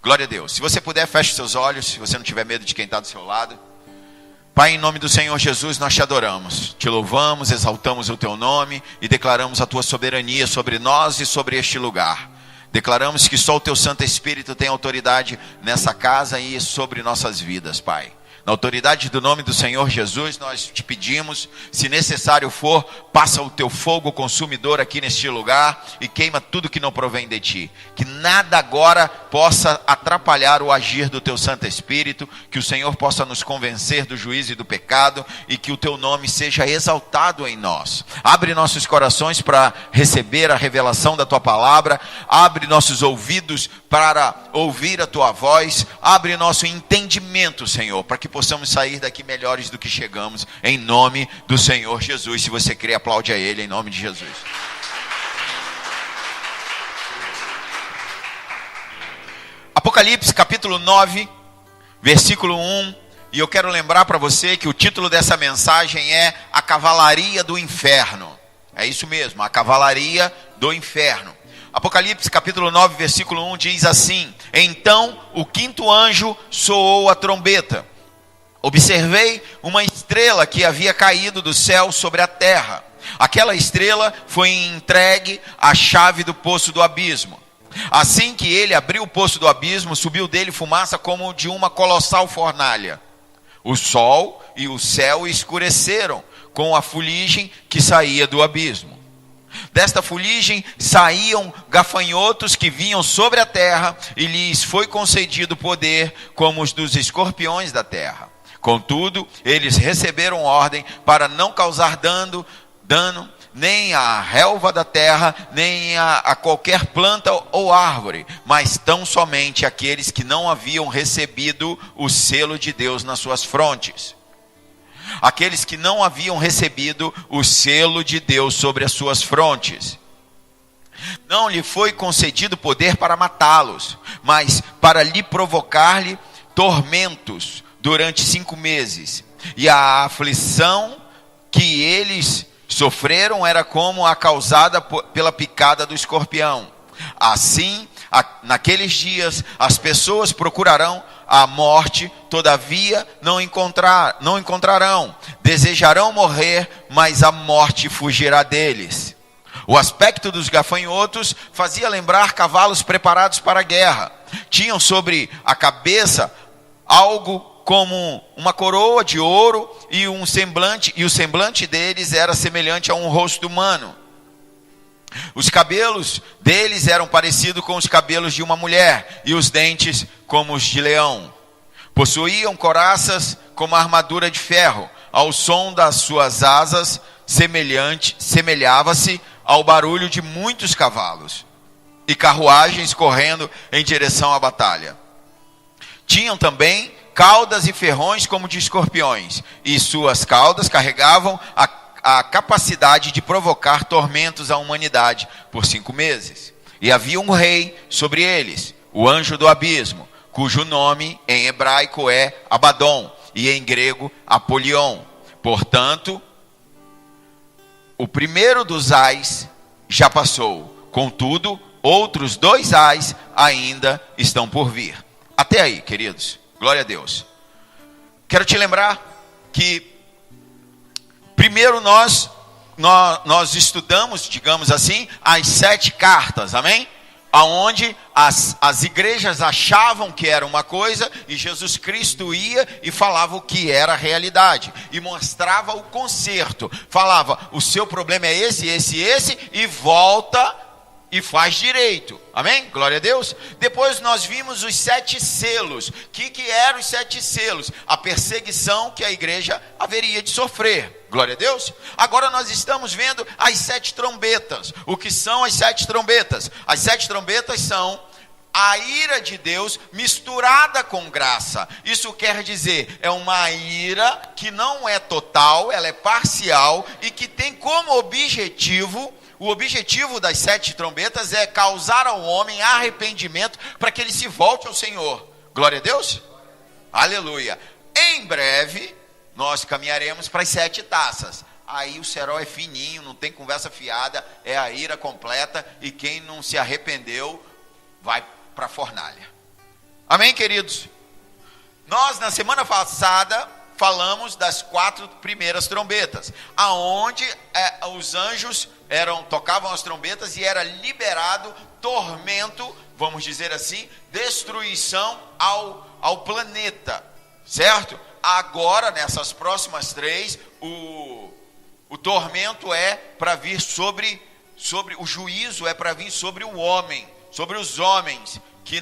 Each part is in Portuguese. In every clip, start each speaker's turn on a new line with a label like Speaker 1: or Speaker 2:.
Speaker 1: Glória a Deus. Se você puder, feche seus olhos, se você não tiver medo de quem está do seu lado. Pai, em nome do Senhor Jesus, nós te adoramos, te louvamos, exaltamos o teu nome e declaramos a tua soberania sobre nós e sobre este lugar. Declaramos que só o teu Santo Espírito tem autoridade nessa casa e sobre nossas vidas, Pai. Na autoridade do nome do Senhor Jesus, nós te pedimos, se necessário for, passa o teu fogo consumidor aqui neste lugar e queima tudo que não provém de ti. Que nada agora possa atrapalhar o agir do teu Santo Espírito, que o Senhor possa nos convencer do juízo e do pecado e que o teu nome seja exaltado em nós. Abre nossos corações para receber a revelação da tua palavra, abre nossos ouvidos para ouvir a tua voz, abre nosso entendimento, Senhor, para que possamos sair daqui melhores do que chegamos, em nome do Senhor Jesus. Se você crê, aplaude a Ele, em nome de Jesus. Apocalipse capítulo 9, versículo 1, e eu quero lembrar para você que o título dessa mensagem é A Cavalaria do Inferno. É isso mesmo, a cavalaria do inferno. Apocalipse capítulo 9, versículo 1 diz assim: Então o quinto anjo soou a trombeta. Observei uma estrela que havia caído do céu sobre a terra. Aquela estrela foi entregue à chave do poço do abismo. Assim que ele abriu o poço do abismo, subiu dele fumaça como de uma colossal fornalha. O sol e o céu escureceram com a fuligem que saía do abismo. Desta fuligem saíam gafanhotos que vinham sobre a terra, e lhes foi concedido poder como os dos escorpiões da terra. Contudo, eles receberam ordem para não causar dano nem à relva da terra, nem a qualquer planta ou árvore, mas tão somente aqueles que não haviam recebido o selo de Deus nas suas frontes. Aqueles que não haviam recebido o selo de Deus sobre as suas frontes. Não lhe foi concedido poder para matá-los, mas para lhe provocar-lhe tormentos durante 5 meses. E a aflição que eles sofreram era como a causada pela picada do escorpião. Assim, naqueles dias, as pessoas procurarão a morte, todavia não encontrarão. Desejarão morrer, mas a morte fugirá deles. O aspecto dos gafanhotos fazia lembrar cavalos preparados para a guerra. Tinham sobre a cabeça algo como uma coroa de ouro e o semblante deles era semelhante a um rosto humano. Os cabelos deles eram parecidos com os cabelos de uma mulher, e os dentes como os de leão. Possuíam couraças como armadura de ferro. Ao som das suas asas semelhava-se ao barulho de muitos cavalos e carruagens correndo em direção à batalha. Tinham também caudas e ferrões como de escorpiões, e suas caudas carregavam a capacidade de provocar tormentos à humanidade por 5 meses. E havia um rei sobre eles, o anjo do abismo, cujo nome em hebraico é Abaddon e em grego Apolion. Portanto, o primeiro dos ais já passou, contudo, outros 2 ais ainda estão por vir. Até aí, queridos. Glória a Deus. Quero te lembrar que primeiro nós estudamos, digamos assim, as 7 cartas, amém? Aonde as igrejas achavam que era uma coisa e Jesus Cristo ia e falava o que era a realidade. E mostrava o conserto. Falava, o seu problema é esse, e volta e faz direito. Amém? Glória a Deus. Depois nós vimos os 7 selos. O que eram os 7 selos? A perseguição que a igreja haveria de sofrer. Glória a Deus. Agora nós estamos vendo as 7 trombetas. O que são as 7 trombetas? As 7 trombetas são a ira de Deus misturada com graça. Isso quer dizer, é uma ira que não é total, ela é parcial e que tem como objetivo... O objetivo das 7 trombetas é causar ao homem arrependimento para que ele se volte ao Senhor. Glória a Deus. Aleluia. Em breve, nós caminharemos para as 7 taças. Aí o cerol é fininho, não tem conversa fiada, é a ira completa. E quem não se arrependeu, vai para a fornalha. Amém, queridos? Nós, na semana passada, falamos das 4 primeiras trombetas, aonde os anjos tocavam as trombetas e era liberado tormento, vamos dizer assim, destruição ao planeta, certo? Agora, nessas próximas 3, o tormento é para vir sobre o juízo, é para vir sobre o homem, sobre os homens que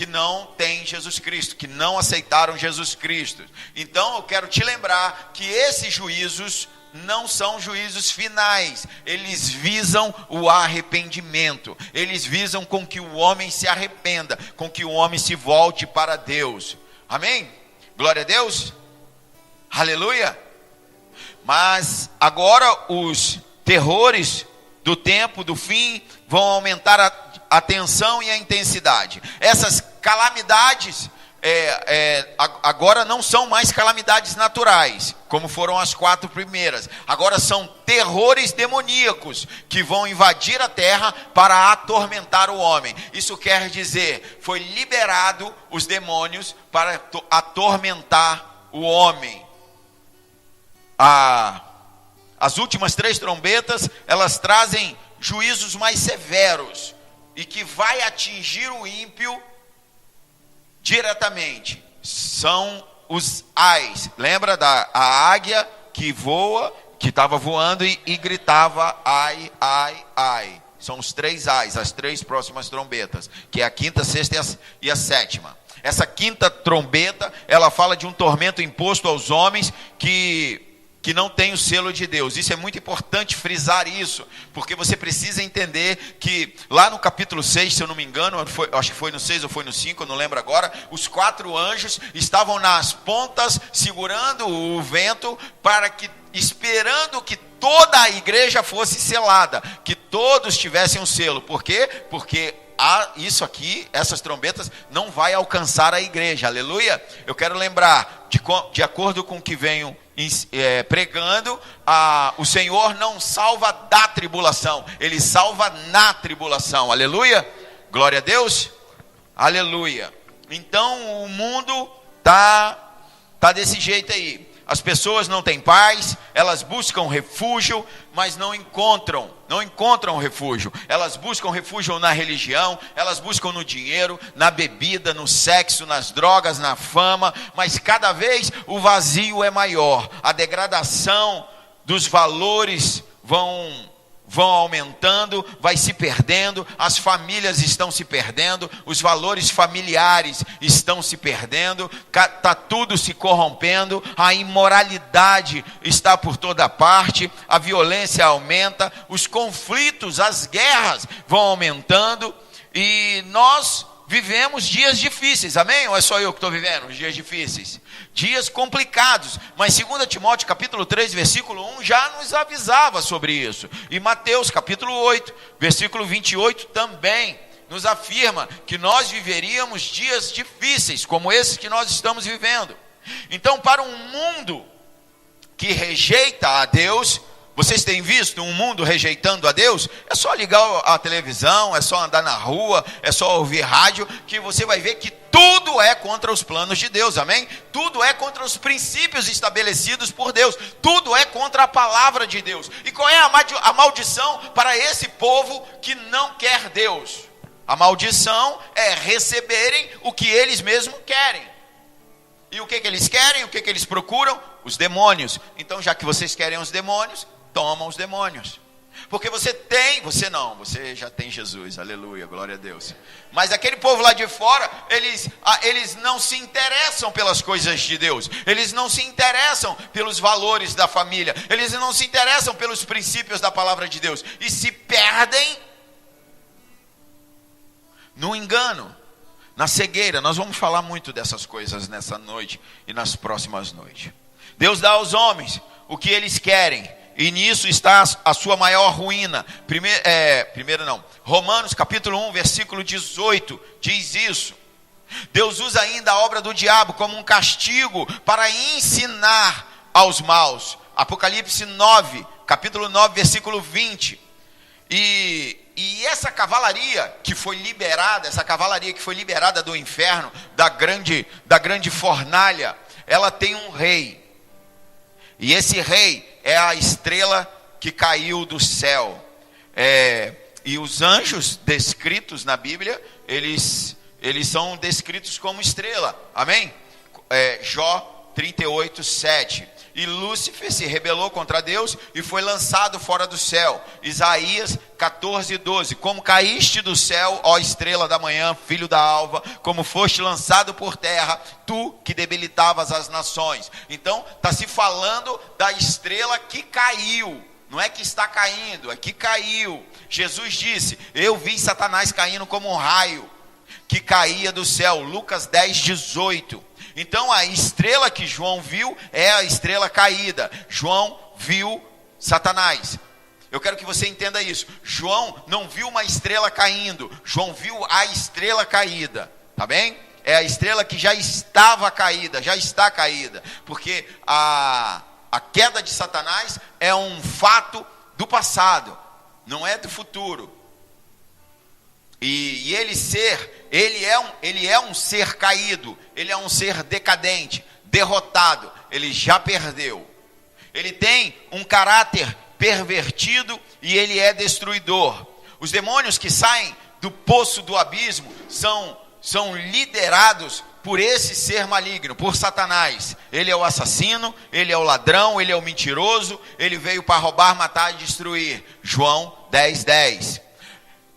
Speaker 1: não têm Jesus Cristo, que não aceitaram Jesus Cristo. Então eu quero te lembrar que esses juízos não são juízos finais, eles visam o arrependimento, eles visam com que o homem se arrependa, com que o homem se volte para Deus. Amém? Glória a Deus, aleluia. Mas agora os terrores do tempo, do fim, vão aumentar a tensão e a intensidade. Essas calamidades agora não são mais calamidades naturais, como foram as 4 primeiras. Agora são terrores demoníacos que vão invadir a terra para atormentar o homem. Isso quer dizer, foi liberado os demônios para atormentar o homem. As últimas 3 trombetas, elas trazem juízos mais severos e que vai atingir o ímpio diretamente. São os ais. Lembra a águia que voa, que estava voando e gritava ai, ai, ai. São os 3 ais, as 3 próximas trombetas, que é a 5ª, 6ª e a 7ª. Essa 5ª trombeta, ela fala de um tormento imposto aos homens que não tem o selo de Deus. Isso é muito importante frisar isso, porque você precisa entender que lá no capítulo 6, se eu não me engano, acho que foi no 6 ou foi no 5, eu não lembro agora, os 4 anjos estavam nas pontas, segurando o vento, esperando que toda a igreja fosse selada, que todos tivessem um selo. Por quê? Porque isso aqui, essas trombetas, não vai alcançar a igreja, aleluia. Eu quero lembrar, de acordo com o que venho pregando, o Senhor não salva da tribulação, Ele salva na tribulação, aleluia, glória a Deus, aleluia. Então o mundo tá desse jeito aí. As pessoas não têm paz, elas buscam refúgio, mas não encontram refúgio. Elas buscam refúgio na religião, elas buscam no dinheiro, na bebida, no sexo, nas drogas, na fama, mas cada vez o vazio é maior. A degradação dos valores vão aumentando, vai se perdendo, as famílias estão se perdendo, os valores familiares estão se perdendo, está tudo se corrompendo, a imoralidade está por toda parte, a violência aumenta, os conflitos, as guerras vão aumentando, e nós vivemos dias difíceis, amém? Ou é só eu que estou vivendo os dias difíceis? Dias complicados, mas 2 Timóteo capítulo 3, versículo 1, já nos avisava sobre isso. E Mateus capítulo 8, versículo 28 também nos afirma que nós viveríamos dias difíceis, como esses que nós estamos vivendo. Então, para um mundo que rejeita a Deus, vocês têm visto um mundo rejeitando a Deus? É só ligar a televisão, é só andar na rua, é só ouvir rádio, que você vai ver que tudo é contra os planos de Deus, amém? Tudo é contra os princípios estabelecidos por Deus, tudo é contra a palavra de Deus. E qual é a maldição para esse povo que não quer Deus? A maldição é receberem o que eles mesmos querem. E o que eles querem? O que eles procuram? Os demônios. Então, já que vocês querem os demônios, tomam os demônios. Porque você já tem Jesus, aleluia, glória a Deus. Mas aquele povo lá de fora, eles não se interessam pelas coisas de Deus, eles não se interessam pelos valores da família, eles não se interessam pelos princípios da palavra de Deus, e se perdem no engano, na cegueira. Nós vamos falar muito dessas coisas nessa noite e nas próximas noites. Deus dá aos homens o que eles querem, e nisso está a sua maior ruína. Romanos capítulo 1, versículo 18, diz isso. Deus usa ainda a obra do diabo como um castigo para ensinar aos maus. Apocalipse 9, capítulo 9, versículo 20. E E essa cavalaria que foi liberada, do inferno, da grande fornalha, ela tem um rei. E esse rei é a estrela que caiu do céu. E os anjos descritos na Bíblia, eles são descritos como estrela. Amém? Jó 38, 7. E Lúcifer se rebelou contra Deus e foi lançado fora do céu. Isaías 14, 12. Como caíste do céu, ó estrela da manhã, filho da alva, como foste lançado por terra, tu que debilitavas as nações. Então, está se falando da estrela que caiu. Não é que está caindo, é que caiu. Jesus disse: eu vi Satanás caindo como um raio que caía do céu. Lucas 10, 18. Então a estrela que João viu é a estrela caída. João viu Satanás. Eu quero que você entenda isso. João não viu uma estrela caindo. João viu a estrela caída. Tá bem? É a estrela que já estava caída, já está caída. Porque a queda de Satanás é um fato do passado, não é do futuro. E ele é um ser caído, ele é um ser decadente, derrotado, ele já perdeu. Ele tem um caráter pervertido e ele é destruidor. Os demônios que saem do poço do abismo são liderados por esse ser maligno, por Satanás. Ele é o assassino, ele é o ladrão, ele é o mentiroso, ele veio para roubar, matar e destruir. João 10, 10.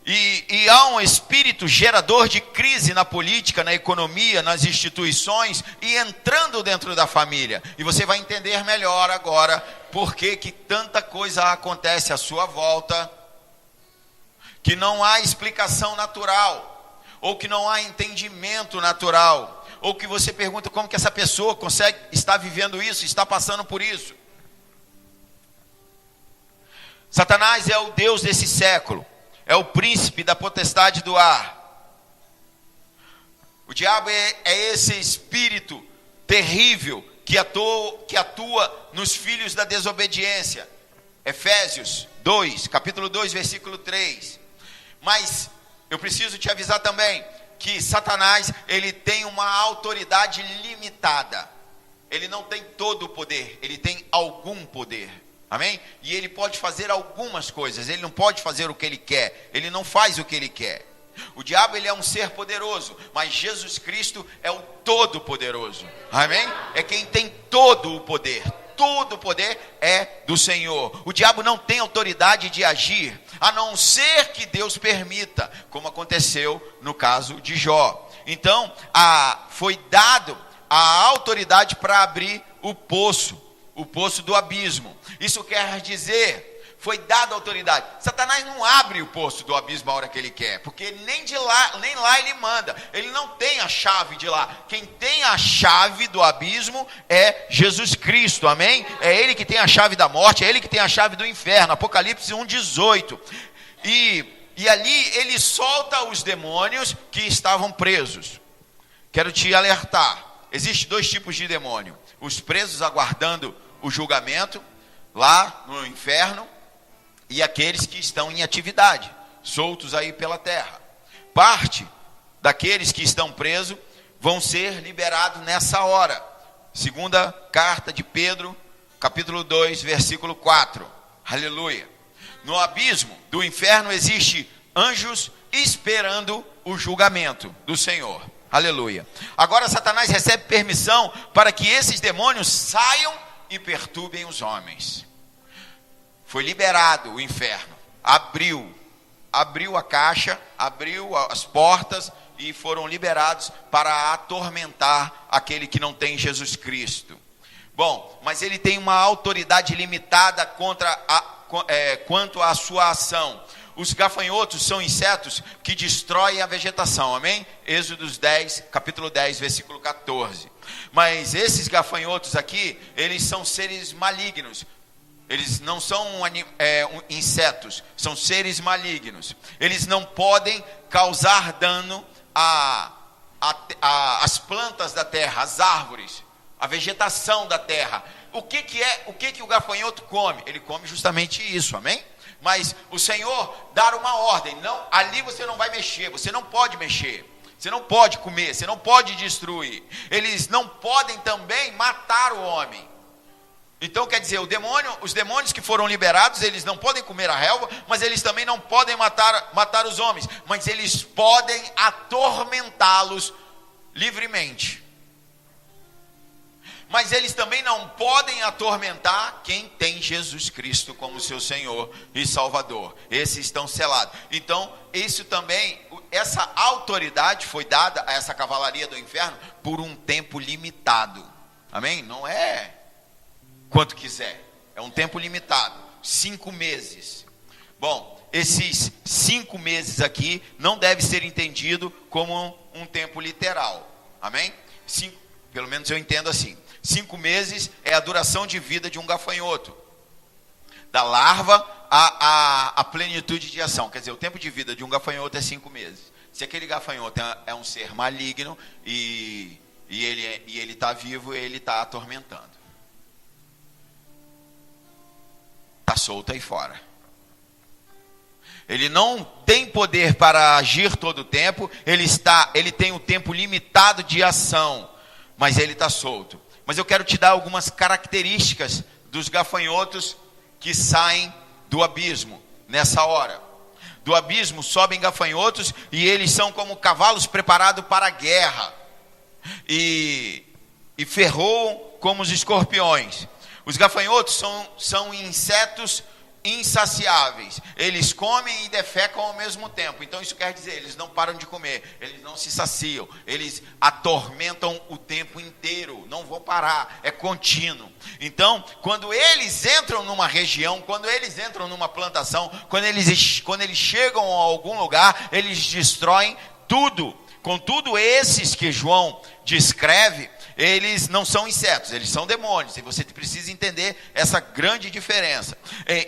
Speaker 1: E há um espírito gerador de crise na política, na economia, nas instituições e entrando dentro da família. E você vai entender melhor agora por que tanta coisa acontece à sua volta, que não há explicação natural, ou que não há entendimento natural, ou que você pergunta como que essa pessoa consegue estar vivendo isso, está passando por isso. Satanás é o Deus desse século. É o príncipe da potestade do ar. O diabo é esse espírito terrível que atua nos filhos da desobediência. Efésios 2, capítulo 2, versículo 3. Mas eu preciso te avisar também que Satanás, ele tem uma autoridade limitada. Ele não tem todo o poder, ele tem algum poder. Amém? E ele pode fazer algumas coisas, ele não pode fazer o que ele quer, ele não faz o que ele quer. O diabo, ele é um ser poderoso, mas Jesus Cristo é o todo-poderoso. Amém? É quem tem todo o poder é do Senhor. O diabo não tem autoridade de agir, a não ser que Deus permita, como aconteceu no caso de Jó. Então, foi dado a autoridade para abrir o poço do abismo. Isso quer dizer, foi dada autoridade. Satanás não abre o poço do abismo a hora que ele quer, porque nem lá ele manda. Ele não tem a chave de lá. Quem tem a chave do abismo é Jesus Cristo, amém? É ele que tem a chave da morte, é ele que tem a chave do inferno. Apocalipse 1:18. E ali ele solta os demônios que estavam presos. Quero te alertar, existem dois tipos de demônio: os presos aguardando o julgamento lá no inferno, e aqueles que estão em atividade, soltos aí pela terra. Parte daqueles que estão presos vão ser liberados nessa hora. Segunda carta de Pedro, capítulo 2, versículo 4. Aleluia. No abismo do inferno existe anjos esperando o julgamento do Senhor. Aleluia. Agora Satanás recebe permissão para que esses demônios saiam e perturbem os homens. Foi liberado o inferno, abriu a caixa, abriu as portas e foram liberados para atormentar aquele que não tem Jesus Cristo. Bom, mas ele tem uma autoridade limitada quanto à sua ação. Os gafanhotos são insetos que destroem a vegetação, amém? Êxodo 10, capítulo 10, versículo 14. Mas esses gafanhotos aqui, eles são seres malignos. Eles não são insetos, são seres malignos. Eles não podem causar dano às plantas da terra, às árvores, à vegetação da terra. O que o gafanhoto come? Ele come justamente isso, amém? Mas o Senhor dar uma ordem, não, ali você não vai mexer, você não pode mexer, você não pode comer, você não pode destruir. Eles não podem também matar o homem. Então quer dizer, os demônios que foram liberados, eles não podem comer a relva, mas eles também não podem matar os homens, mas eles podem atormentá-los livremente. Mas eles também não podem atormentar quem tem Jesus Cristo como seu Senhor e Salvador. Esses estão selados. Então, isso também, essa autoridade foi dada a essa cavalaria do inferno por um tempo limitado. Amém? Não é quanto quiser. É um tempo limitado. 5 meses. Bom, esses 5 meses aqui não deve ser entendido como um tempo literal. Amém? Pelo menos eu entendo assim. 5 meses é a duração de vida de um gafanhoto. Da larva à plenitude de ação. Quer dizer, o tempo de vida de um gafanhoto é 5 meses. Se aquele gafanhoto é um ser maligno e ele está vivo, ele está atormentando. Está solto aí fora. Ele não tem poder para agir todo o tempo. Ele tem um tempo limitado de ação. Mas ele está solto. Mas eu quero te dar algumas características dos gafanhotos que saem do abismo nessa hora. Do abismo sobem gafanhotos e eles são como cavalos preparados para a guerra. E ferroam como os escorpiões. Os gafanhotos são insetos insaciáveis. Eles comem e defecam ao mesmo tempo. Então isso quer dizer, eles não param de comer, eles não se saciam, eles atormentam o tempo inteiro, não vão parar, é contínuo. Então, quando eles entram numa região, quando eles entram numa plantação, quando eles chegam a algum lugar, eles destroem tudo. Contudo, esses que João descreve, eles não são insetos, eles são demônios, e você precisa entender essa grande diferença.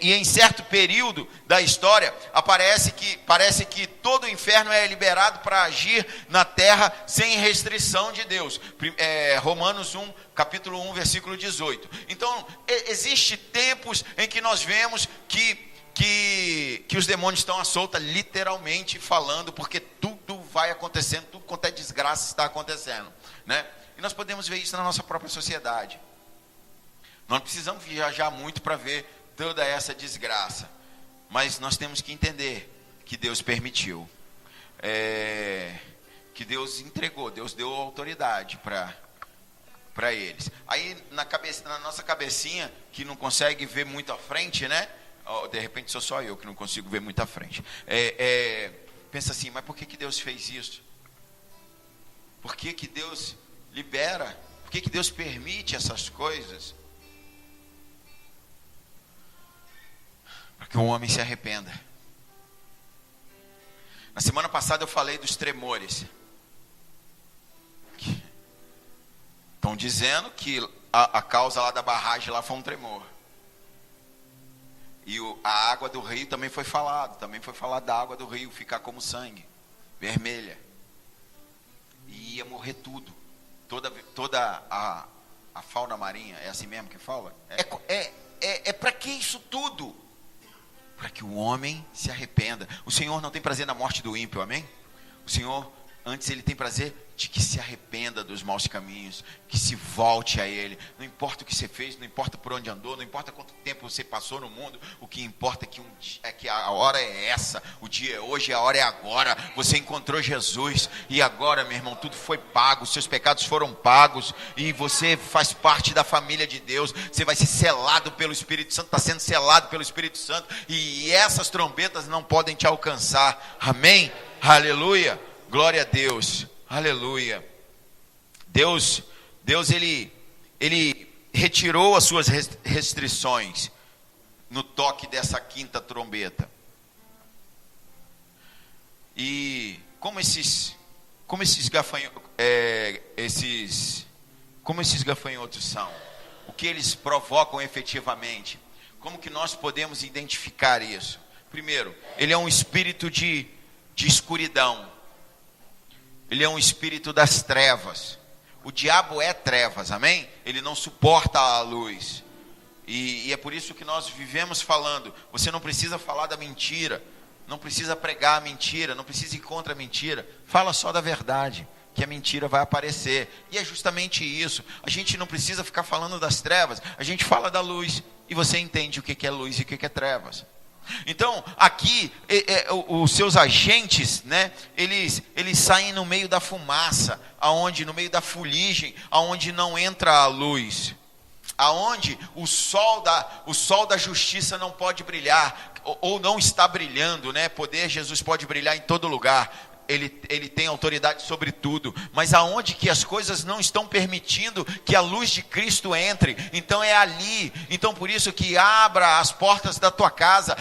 Speaker 1: E em certo período da história, parece que todo o inferno é liberado para agir na terra sem restrição de Deus. Romanos 1, capítulo 1, versículo 18. Então, existem tempos em que nós vemos que os demônios estão à solta, literalmente falando, porque tudo vai acontecendo, tudo quanto é desgraça está acontecendo, né? E nós podemos ver isso na nossa própria sociedade. Nós não precisamos viajar muito para ver toda essa desgraça. Mas nós temos que entender que Deus permitiu. Que Deus entregou, Deus deu autoridade para eles. Aí na nossa cabecinha, que não consegue ver muito à frente, né? De repente sou só eu que não consigo ver muito à frente. Pensa assim, mas por que Deus fez isso? Por que Deus libera? Por que Deus permite essas coisas? Para que o homem se arrependa. Na semana passada eu falei dos tremores. Estão dizendo que a causa lá da barragem lá foi um tremor. E a água do rio também foi falado. Também foi falado da água do rio ficar como sangue, vermelha. E ia morrer tudo. Toda a fauna marinha, é assim mesmo que fala? É para que isso tudo? Para que o homem se arrependa. O Senhor não tem prazer na morte do ímpio, amém? O Senhor, antes ele tem prazer de que se arrependa dos maus caminhos, que se volte a Ele. Não importa o que você fez, não importa por onde andou, não importa quanto tempo você passou no mundo, o que importa é que a hora é essa, o dia é hoje, a hora é agora. Você encontrou Jesus e agora, meu irmão, tudo foi pago, seus pecados foram pagos e você faz parte da família de Deus. Você vai ser selado pelo Espírito Santo, está sendo selado pelo Espírito Santo e essas trombetas não podem te alcançar. Amém? Aleluia, glória a Deus. Aleluia. Deus ele retirou as suas restrições no toque dessa quinta trombeta. E como esses gafanhotos são? O que eles provocam efetivamente? Como que nós podemos identificar isso? Primeiro, ele é um espírito de escuridão. Ele é um espírito das trevas. O diabo é trevas, amém? Ele não suporta a luz. E é por isso que nós vivemos falando, você não precisa falar da mentira, não precisa pregar a mentira, não precisa ir contra a mentira, fala só da verdade, que a mentira vai aparecer. E é justamente isso, a gente não precisa ficar falando das trevas, a gente fala da luz, e você entende o que é luz e o que é trevas. Então, aqui, os seus agentes, né, eles saem no meio da fumaça, no meio da fuligem, aonde não entra a luz, aonde o sol da justiça não pode brilhar, ou não está brilhando, né? Jesus pode brilhar em todo lugar. Ele tem autoridade sobre tudo, mas aonde que as coisas não estão permitindo que a luz de Cristo entre, então é ali. Então por isso que abra as portas da tua casa,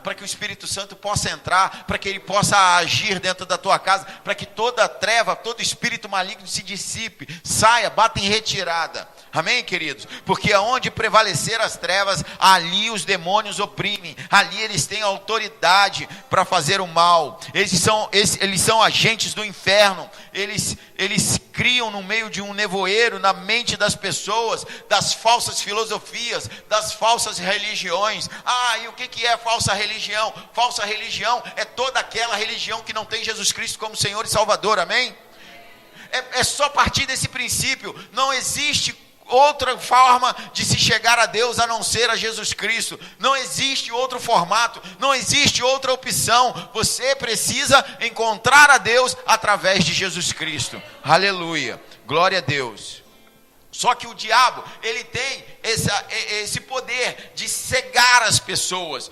Speaker 1: para que o Espírito Santo possa entrar, para que ele possa agir dentro da tua casa, para que toda treva, todo espírito maligno se dissipe, saia, bata em retirada. Amém, queridos? Porque aonde prevalecer as trevas, ali os demônios oprimem, ali eles têm autoridade para fazer o mal. Eles são agentes do inferno, eles criam no meio de um nevoeiro, na mente das pessoas, das falsas filosofias, das falsas religiões. E o que é falsa religião? Falsa religião é toda aquela religião que não tem Jesus Cristo como Senhor e Salvador, amém? É só partir desse princípio, não existe outra forma de se chegar a Deus a não ser a Jesus Cristo. Não existe outro formato, não existe outra opção. Você precisa encontrar a Deus através de Jesus Cristo. Aleluia, glória a Deus. Só que o diabo, ele tem esse poder de cegar as pessoas,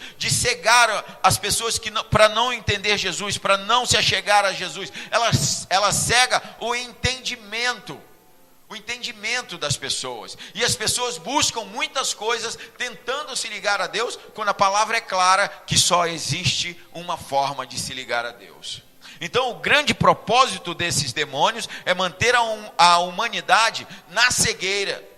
Speaker 1: que para não entender Jesus, para não se achegar a Jesus. Ela cega o entendimento das pessoas, e as pessoas buscam muitas coisas tentando se ligar a Deus, quando a palavra é clara que só existe uma forma de se ligar a Deus. Então o grande propósito desses demônios é manter a humanidade na cegueira,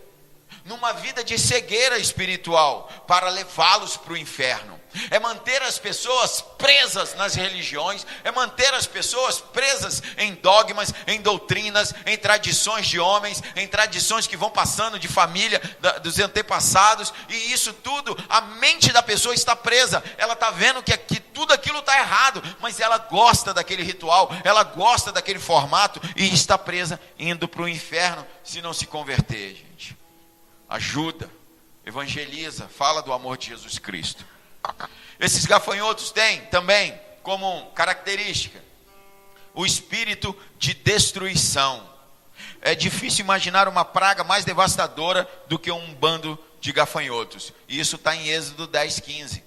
Speaker 1: numa vida de cegueira espiritual, para levá-los para o inferno. É manter as pessoas presas nas religiões, é manter as pessoas presas em dogmas, em doutrinas, em tradições de homens, em tradições que vão passando de família, dos antepassados, e isso tudo, a mente da pessoa está presa, ela está vendo que tudo aquilo está errado, mas ela gosta daquele ritual, ela gosta daquele formato, e está presa, indo para o inferno, se não se converter, gente. Ajuda, evangeliza, fala do amor de Jesus Cristo. Esses gafanhotos têm também como característica o espírito de destruição. É difícil imaginar uma praga mais devastadora do que um bando de gafanhotos. E isso está em Êxodo 10:15.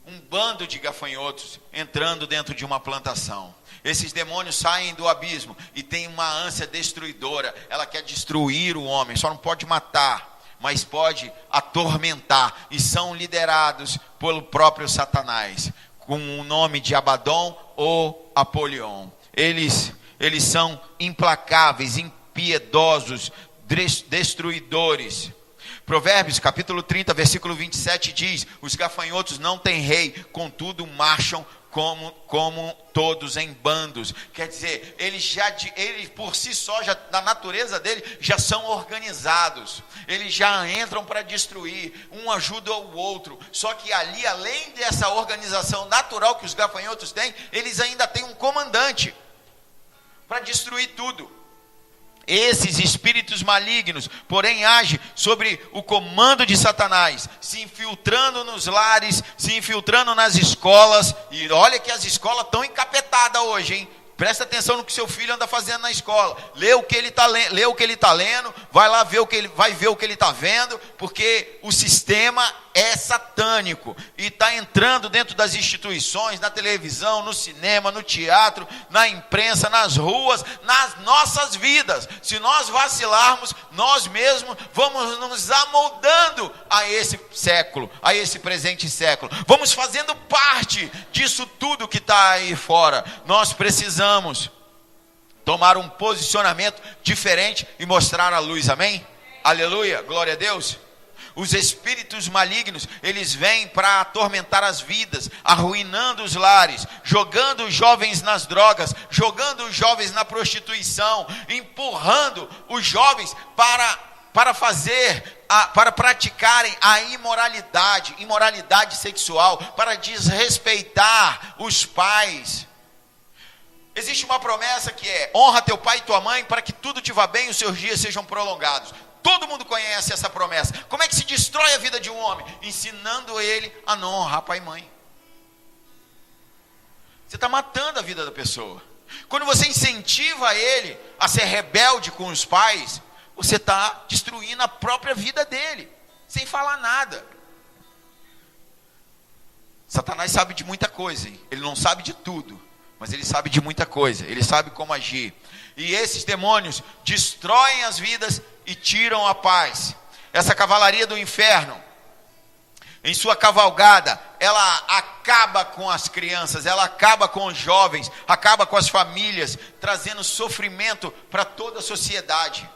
Speaker 1: Um bando de gafanhotos entrando dentro de uma plantação. Esses demônios saem do abismo e tem uma ânsia destruidora. Ela quer destruir o homem, só não pode matar, mas pode atormentar. E são liderados pelo próprio Satanás, com o nome de Abaddon ou Apolion. Eles são implacáveis, impiedosos, destruidores. Provérbios capítulo 30, versículo 27 diz: os gafanhotos não têm rei, contudo marcham como todos em bandos. Quer dizer, eles por si só, na natureza dele, já são organizados. Eles já entram para destruir, um ajuda o outro. Só que ali, além dessa organização natural que os gafanhotos têm, eles ainda têm um comandante para destruir tudo. Esses espíritos malignos, porém, agem sobre o comando de Satanás, se infiltrando nos lares, se infiltrando nas escolas. E olha que as escolas estão encapetadas hoje, hein? Presta atenção no que seu filho anda fazendo na escola. Lê o que ele está lendo, vai lá ver vai ver o que ele está vendo, porque o sistema é satânico e está entrando dentro das instituições, na televisão, no cinema, no teatro, na imprensa, nas ruas, nas nossas vidas. Se nós vacilarmos, nós mesmos vamos nos amoldando a esse século, a esse presente século. Vamos fazendo parte disso tudo que está aí fora. Nós precisamos tomar um posicionamento diferente e mostrar a luz, amém? Aleluia, glória a Deus. Os espíritos malignos, eles vêm para atormentar as vidas, arruinando os lares, jogando os jovens nas drogas, jogando os jovens na prostituição, empurrando os jovens para para praticarem a imoralidade sexual, para desrespeitar os pais. Existe uma promessa que é: honra teu pai e tua mãe para que tudo te vá bem e os seus dias sejam prolongados. Todo mundo conhece essa promessa. Como é que se destrói a vida de um homem? Ensinando ele a não honrar pai e mãe. Você está matando a vida da pessoa. Quando você incentiva ele a ser rebelde com os pais, você está destruindo a própria vida dele, sem falar nada. Satanás sabe de muita coisa, hein? Ele não sabe de tudo, mas ele sabe de muita coisa, ele sabe como agir. E esses demônios destroem as vidas e tiram a paz. Essa cavalaria do inferno, em sua cavalgada, ela acaba com as crianças, ela acaba com os jovens, acaba com as famílias, trazendo sofrimento para toda a sociedade.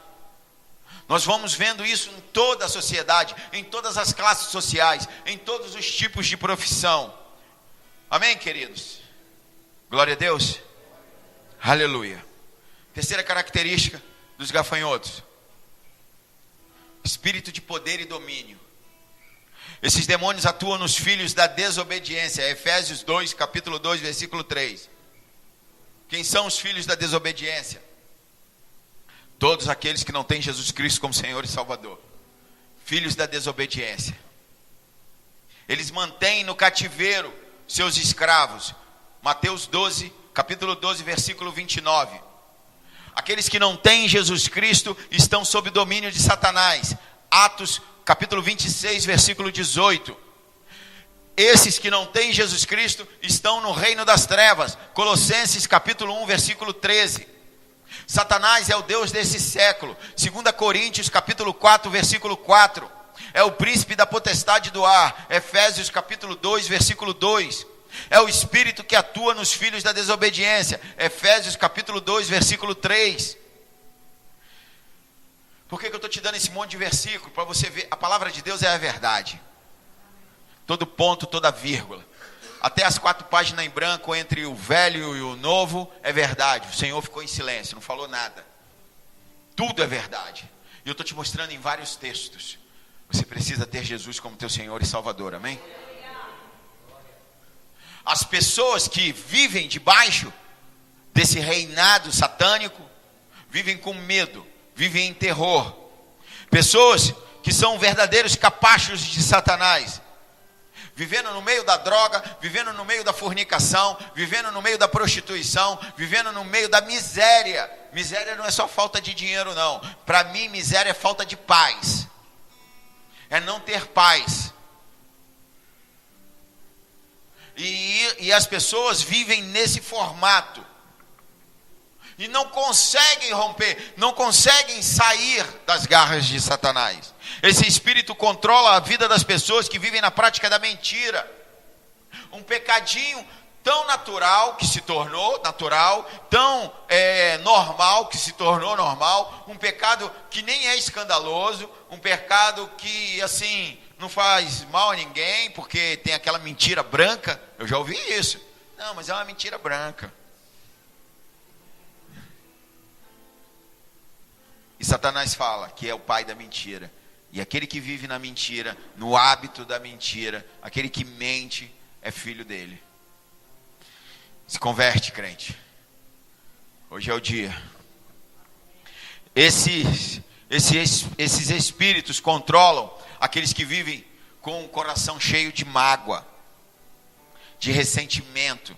Speaker 1: Nós vamos vendo isso em toda a sociedade, em todas as classes sociais, em todos os tipos de profissão. Amém, queridos? Glória a Deus. Aleluia. Terceira característica dos gafanhotos: espírito de poder e domínio. Esses demônios atuam nos filhos da desobediência. Efésios 2, capítulo 2, versículo 3. Quem são os filhos da desobediência? Todos aqueles que não têm Jesus Cristo como Senhor e Salvador. Filhos da desobediência. Eles mantêm no cativeiro seus escravos. Mateus 12, capítulo 12, versículo 29. Aqueles que não têm Jesus Cristo estão sob domínio de Satanás. Atos capítulo 26, versículo 18. Esses que não têm Jesus Cristo estão no reino das trevas. Colossenses capítulo 1, versículo 13. Satanás é o Deus desse século. 2 Coríntios capítulo 4, versículo 4. É o príncipe da potestade do ar. Efésios capítulo 2, versículo 2. É o espírito que atua nos filhos da desobediência. Efésios capítulo 2, versículo 3. Por que eu estou te dando esse monte de versículo? Para você ver, a palavra de Deus é a verdade. Todo ponto, toda vírgula. Até as 4 páginas em branco entre o velho e o novo é verdade. O Senhor ficou em silêncio, não falou nada. Tudo é verdade. E eu estou te mostrando em vários textos. Você precisa ter Jesus como teu Senhor e Salvador, amém? As pessoas que vivem debaixo desse reinado satânico vivem com medo, vivem em terror. Pessoas que são verdadeiros capachos de Satanás, vivendo no meio da droga, vivendo no meio da fornicação, vivendo no meio da prostituição, vivendo no meio da miséria. Miséria não é só falta de dinheiro, não. Para mim, miséria é falta de paz. É não ter paz. E as pessoas vivem nesse formato. E não conseguem romper, não conseguem sair das garras de Satanás. Esse espírito controla a vida das pessoas que vivem na prática da mentira. Um pecadinho tão natural que se tornou natural, tão normal que se tornou normal, um pecado que nem é escandaloso, um pecado que assim não faz mal a ninguém, porque tem aquela mentira branca. Eu já ouvi isso. Não, mas é uma mentira branca. E Satanás fala que é o pai da mentira. E aquele que vive na mentira, no hábito da mentira, aquele que mente, é filho dele. Se converte, crente. Hoje é o dia. Esses espíritos controlam aqueles que vivem com o coração cheio de mágoa, de ressentimento.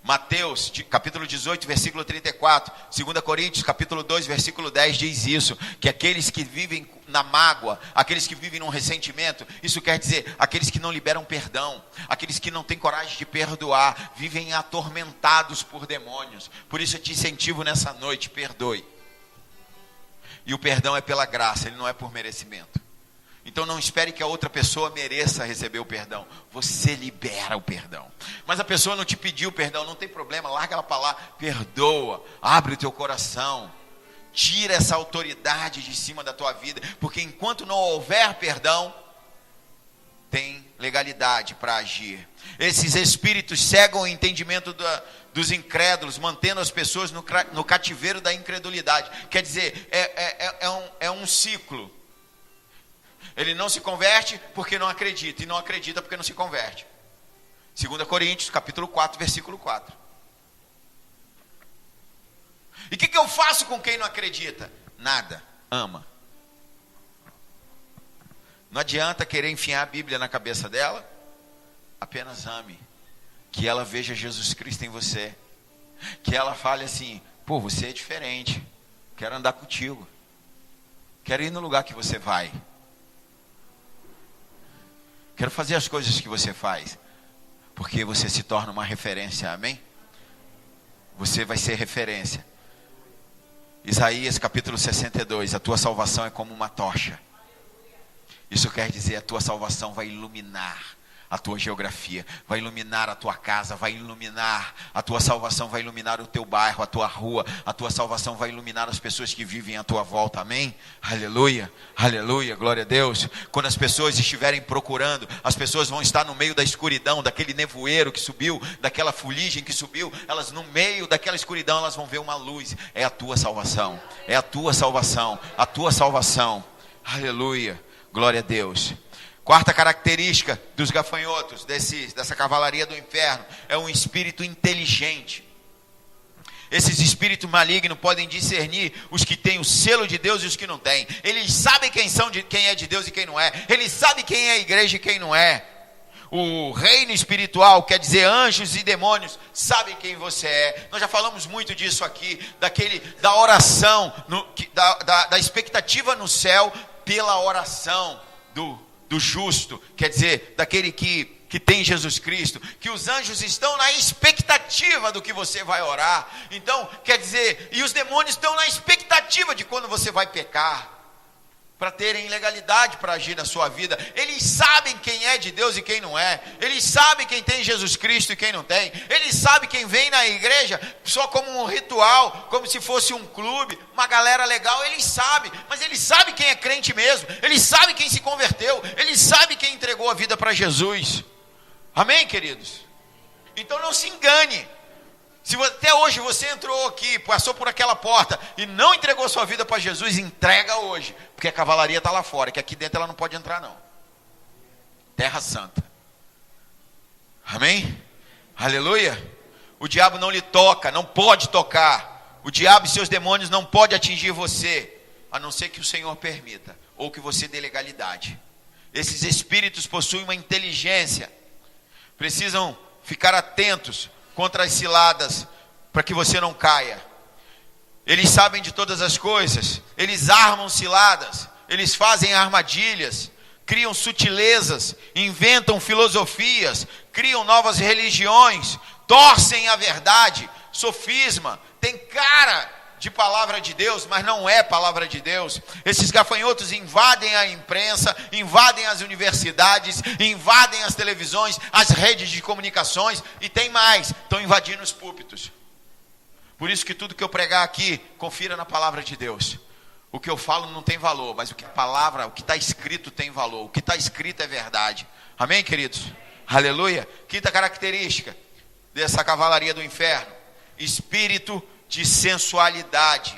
Speaker 1: Mateus, capítulo 18, versículo 34, 2 Coríntios, capítulo 2, versículo 10, diz isso, que aqueles que vivem na mágoa, aqueles que vivem no ressentimento, isso quer dizer, aqueles que não liberam perdão, aqueles que não têm coragem de perdoar, vivem atormentados por demônios. Por isso eu te incentivo nessa noite, perdoe. E o perdão é pela graça, ele não é por merecimento. Então não espere que a outra pessoa mereça receber o perdão. Você libera o perdão. Mas a pessoa não te pediu perdão, não tem problema, larga ela para lá, perdoa, abre o teu coração, tira essa autoridade de cima da tua vida, porque enquanto não houver perdão, tem legalidade para agir. Esses espíritos cegam o entendimento dos incrédulos, mantendo as pessoas no cativeiro da incredulidade. Quer dizer, é um ciclo. Ele não se converte porque não acredita, e não acredita porque não se converte. 2 Coríntios, capítulo 4, versículo 4. E o que eu faço com quem não acredita? Nada. Ama. Não adianta querer enfiar a Bíblia na cabeça dela. Apenas ame. Que ela veja Jesus Cristo em você. Que ela fale assim: pô, você é diferente. Quero andar contigo. Quero ir no lugar que você vai. Quero fazer as coisas que você faz. Porque você se torna uma referência, amém? Você vai ser referência. Isaías capítulo 62, a tua salvação é como uma tocha. Isso quer dizer, a tua salvação vai iluminar a tua geografia, vai iluminar a tua casa, vai iluminar, a tua salvação vai iluminar o teu bairro, a tua rua, a tua salvação vai iluminar as pessoas que vivem à tua volta, amém? Aleluia, aleluia, glória a Deus. Quando as pessoas estiverem procurando, as pessoas vão estar no meio da escuridão, daquele nevoeiro que subiu, daquela fuligem que subiu, elas no meio daquela escuridão, elas vão ver uma luz. É a tua salvação, é a tua salvação, a tua salvação, aleluia, glória a Deus. Quarta característica dos gafanhotos, dessa cavalaria do inferno, é um espírito inteligente. Esses espíritos malignos podem discernir os que têm o selo de Deus e os que não têm. Eles sabem quem é de Deus e quem não é. Eles sabem quem é a igreja e quem não é. O reino espiritual, quer dizer anjos e demônios, sabem quem você é. Nós já falamos muito disso aqui, da oração, da expectativa no céu pela oração do justo, quer dizer, daquele que tem Jesus Cristo, que os anjos estão na expectativa do que você vai orar. Então, quer dizer, e os demônios estão na expectativa de quando você vai pecar, para terem legalidade para agir na sua vida. Eles sabem quem é de Deus e quem não é. Eles sabem quem tem Jesus Cristo e quem não tem. Eles sabem quem vem na igreja só como um ritual, como se fosse um clube, uma galera legal. Eles sabem, mas eles sabem quem é crente mesmo. Eles sabem quem se converteu. Eles sabem quem entregou a vida para Jesus. Amém, queridos? Então não se engane. Se até hoje você entrou aqui, passou por aquela porta e não entregou sua vida para Jesus, entrega hoje, porque a cavalaria está lá fora, que aqui dentro ela não pode entrar não. Terra Santa. Amém? Aleluia. O diabo não lhe toca, não pode tocar. O diabo e seus demônios não podem atingir você, a não ser que o Senhor permita, ou que você dê legalidade. Esses espíritos possuem uma inteligência, precisam ficar atentos contra as ciladas, para que você não caia. Eles sabem de todas as coisas, eles armam ciladas, eles fazem armadilhas, criam sutilezas, inventam filosofias, criam novas religiões, torcem a verdade, sofisma, tem cara de palavra de Deus, mas não é palavra de Deus. Esses gafanhotos invadem a imprensa, invadem as universidades, invadem as televisões, as redes de comunicações, e tem mais, estão invadindo os púlpitos. Por isso que tudo que eu pregar aqui, confira na palavra de Deus. O que eu falo não tem valor, mas o que está escrito tem valor. O que está escrito é verdade. Amém, queridos? Aleluia. Quinta característica dessa cavalaria do inferno: espírito de sensualidade.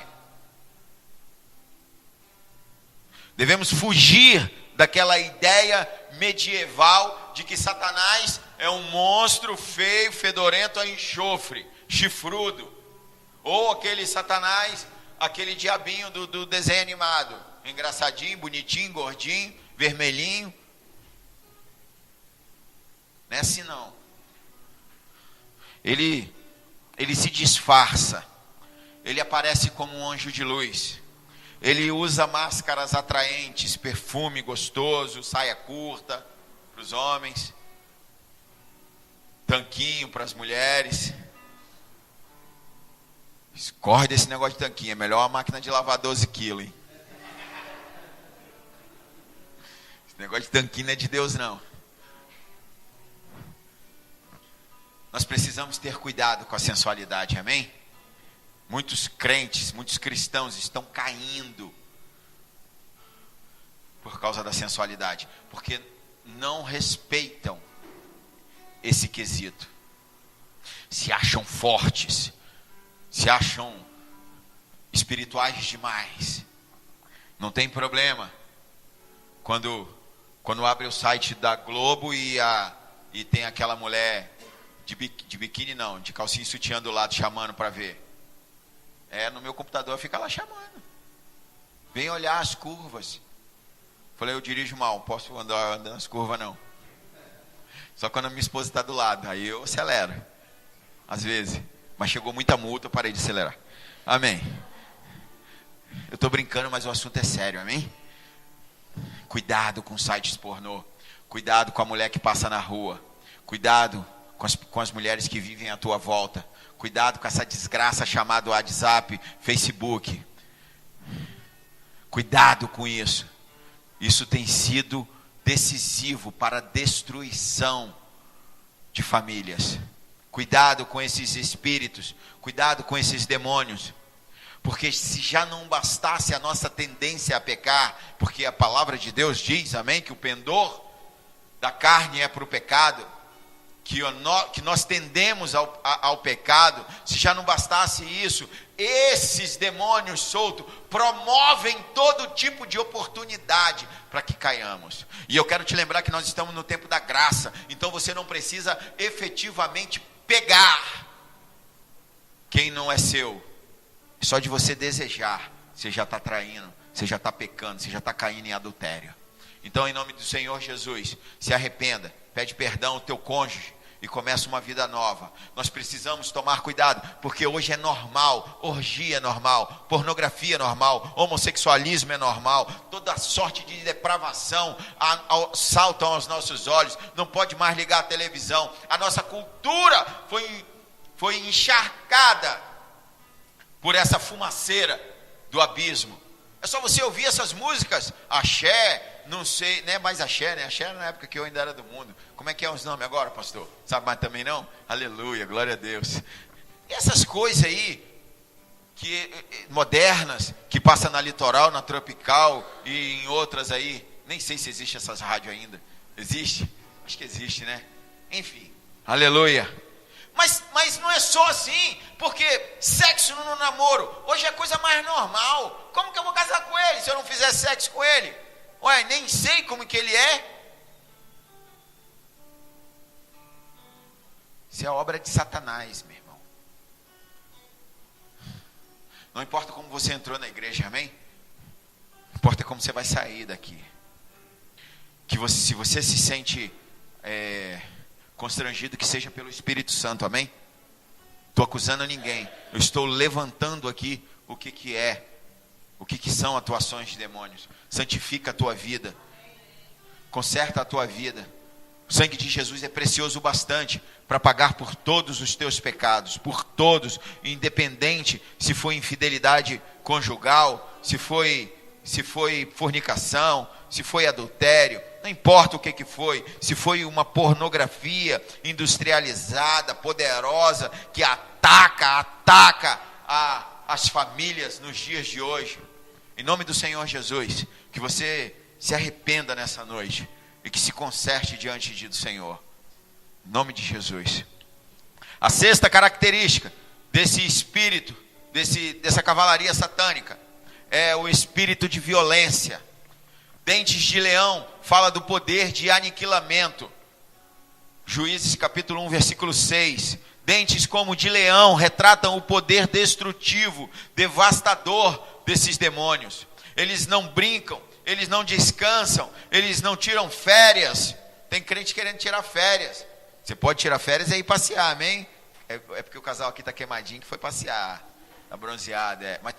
Speaker 1: Devemos fugir daquela ideia medieval de que Satanás é um monstro feio, fedorento a enxofre, chifrudo, ou aquele Satanás, aquele diabinho do desenho animado, engraçadinho, bonitinho, gordinho, vermelhinho. Não é assim não. Ele se disfarça. Ele aparece como um anjo de luz. Ele usa máscaras atraentes, perfume gostoso, saia curta para os homens, tanquinho para as mulheres. Corre desse negócio de tanquinho, é melhor a máquina de lavar 12 quilos, hein? Esse negócio de tanquinho não é de Deus não. Nós precisamos ter cuidado com a sensualidade, amém? Muitos crentes, muitos cristãos estão caindo por causa da sensualidade, porque não respeitam esse quesito. Se acham fortes, se acham espirituais demais. Não tem problema. Quando abre o site da Globo e tem aquela mulher de biquíni não, de calcinha e sutiã do lado chamando para ver. No meu computador fica lá chamando. Vem olhar as curvas. Falei, eu dirijo mal, não posso andar nas curvas não. Só quando a minha esposa está do lado, aí eu acelero. Às vezes. Mas chegou muita multa, eu parei de acelerar. Amém. Eu estou brincando, mas o assunto é sério, amém? Cuidado com sites pornô. Cuidado com a mulher que passa na rua. Cuidado com as mulheres que vivem à tua volta. Cuidado com essa desgraça chamada WhatsApp, Facebook. Cuidado com isso. Isso tem sido decisivo para a destruição de famílias. Cuidado com esses espíritos. Cuidado com esses demônios. Porque se já não bastasse a nossa tendência a pecar, porque a palavra de Deus diz, amém, que o pendor da carne é para o pecado, que nós tendemos ao pecado, se já não bastasse isso, esses demônios soltos promovem todo tipo de oportunidade para que caiamos. E eu quero te lembrar que nós estamos no tempo da graça, então você não precisa efetivamente pegar quem não é seu. Só de você desejar, você já está traindo, você já está pecando, você já está caindo em adultério. Então, em nome do Senhor Jesus, se arrependa, pede perdão ao teu cônjuge e começa uma vida nova. Nós precisamos tomar cuidado, porque hoje é normal, orgia é normal, pornografia é normal, homossexualismo é normal, toda sorte de depravação saltam aos nossos olhos, não pode mais ligar a televisão. A nossa cultura foi encharcada por essa fumaceira do abismo. É só você ouvir essas músicas, axé, não sei, não é mais axé, né? Axé era na época que eu ainda era do mundo. Como é que é os nomes agora, pastor? Sabe mais também não? Aleluia, glória a Deus. E essas coisas aí, modernas, que passam na Litoral, na Tropical e em outras aí, nem sei se existe essas rádios ainda. Existe? Acho que existe, né? Enfim, aleluia. Mas não é só assim, porque sexo no namoro hoje é a coisa mais normal. Como que eu vou casar com ele se eu não fizer sexo com ele? Ué, nem sei como que ele é. Isso é obra de Satanás, meu irmão. Não importa como você entrou na igreja, amém? Importa como você vai sair daqui. Se você se sente constrangido, que seja pelo Espírito Santo, amém? Estou acusando ninguém, eu estou levantando aqui o que são atuações de demônios. Santifica a tua vida, conserta a tua vida. O sangue de Jesus é precioso bastante para pagar por todos os teus pecados, por todos, independente se foi infidelidade conjugal, se foi fornicação, se foi adultério, não importa o que foi, se foi uma pornografia industrializada, poderosa, que ataca as famílias nos dias de hoje. Em nome do Senhor Jesus, que você se arrependa nessa noite e que se conserte diante do Senhor. Em nome de Jesus. A sexta característica desse espírito, dessa cavalaria satânica, é o espírito de violência. Dentes de leão fala do poder de aniquilamento. Juízes capítulo 1, versículo 6. Dentes como de leão retratam o poder destrutivo, devastador desses demônios. Eles não brincam, eles não descansam, eles não tiram férias. Tem crente querendo tirar férias. Você pode tirar férias e ir passear, amém? É porque o casal aqui está queimadinho que foi passear, está bronzeado. Mas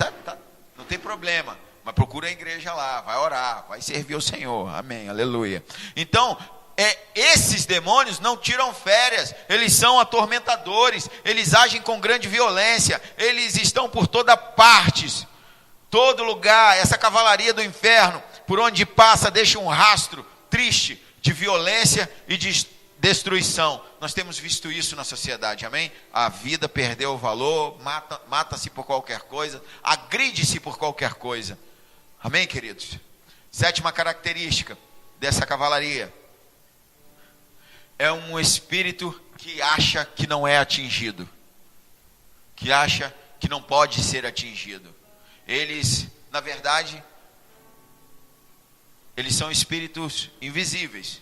Speaker 1: não tem problema. Mas procura a igreja lá, vai orar, vai servir o Senhor, amém, aleluia. Então, esses demônios não tiram férias, eles são atormentadores, eles agem com grande violência, eles estão por toda parte, todo lugar. Essa cavalaria do inferno, por onde passa, deixa um rastro triste de violência e de destruição. Nós temos visto isso na sociedade, amém? A vida perdeu o valor, mata-se por qualquer coisa, agride-se por qualquer coisa. Amém, queridos? Sétima característica dessa cavalaria é um espírito que acha que não é atingido, que acha que não pode ser atingido. Eles, na verdade, Eles são espíritos invisíveis.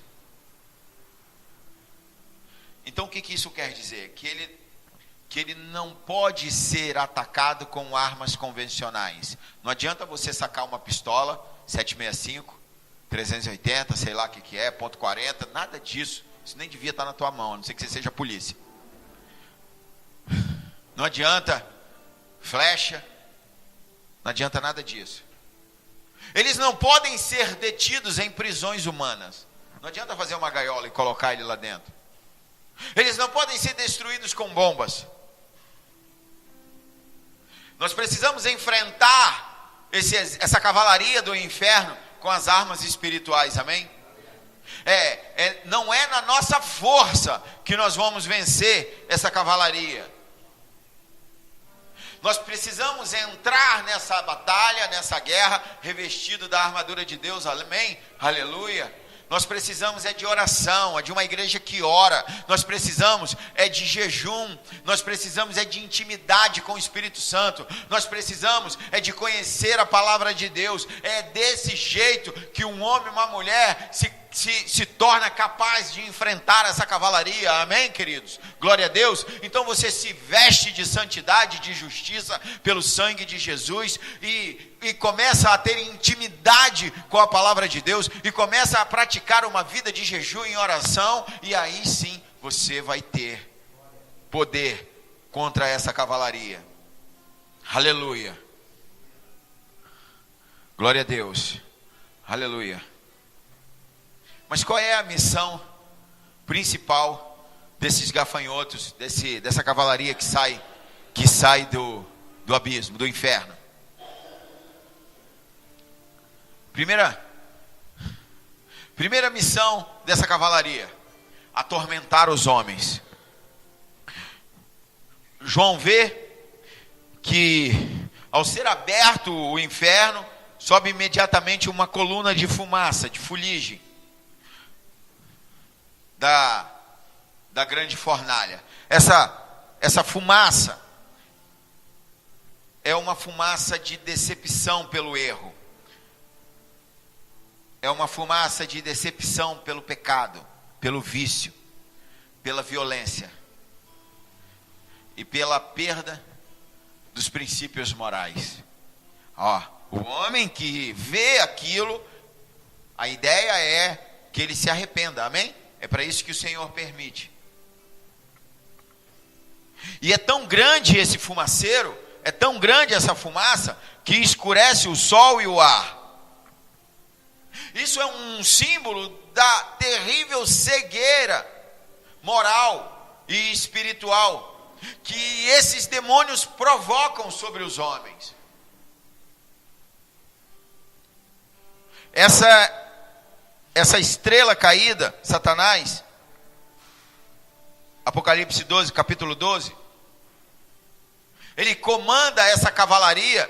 Speaker 1: Então o que isso quer dizer? Que ele não pode ser atacado com armas convencionais. Não adianta você sacar uma pistola 765, 380, sei lá o que é, .40, nada disso. Isso nem devia estar na tua mão, a não ser que você seja polícia. Não adianta flecha, não adianta nada disso. Eles não podem ser detidos em prisões humanas. Não adianta fazer uma gaiola e colocar ele lá dentro. Eles não podem ser destruídos com bombas. Nós precisamos enfrentar essa cavalaria do inferno com as armas espirituais, amém? Não é na nossa força que nós vamos vencer essa cavalaria. Nós precisamos entrar nessa batalha, nessa guerra, revestido da armadura de Deus, amém? Aleluia. Nós precisamos de oração, de uma igreja que ora. Nós precisamos de jejum. Nós precisamos de intimidade com o Espírito Santo. Nós precisamos de conhecer a palavra de Deus. É desse jeito que um homem e uma mulher se torna capaz de enfrentar essa cavalaria, amém, queridos? Glória a Deus. Então você se veste de santidade, de justiça, pelo sangue de Jesus, e começa a ter intimidade com a palavra de Deus, e começa a praticar uma vida de jejum e oração, e aí sim você vai ter poder contra essa cavalaria. Aleluia. Glória a Deus. Aleluia. Mas qual é a missão principal desses gafanhotos, dessa cavalaria que sai do abismo, do inferno? Primeira missão dessa cavalaria: atormentar os homens. João vê que ao ser aberto o inferno, sobe imediatamente uma coluna de fumaça, de fuligem, da grande fornalha. Essa fumaça é uma fumaça de decepção pelo erro. É uma fumaça de decepção pelo pecado, pelo vício, pela violência e pela perda dos princípios morais. O homem que vê aquilo, a ideia é que ele se arrependa, amém? É para isso que o Senhor permite. E é tão grande esse fumaceiro, é tão grande essa fumaça, que escurece o sol e o ar. Isso é um símbolo da terrível cegueira moral e espiritual que esses demônios provocam sobre os homens. Essa estrela caída, Satanás, Apocalipse 12, capítulo 12, ele comanda essa cavalaria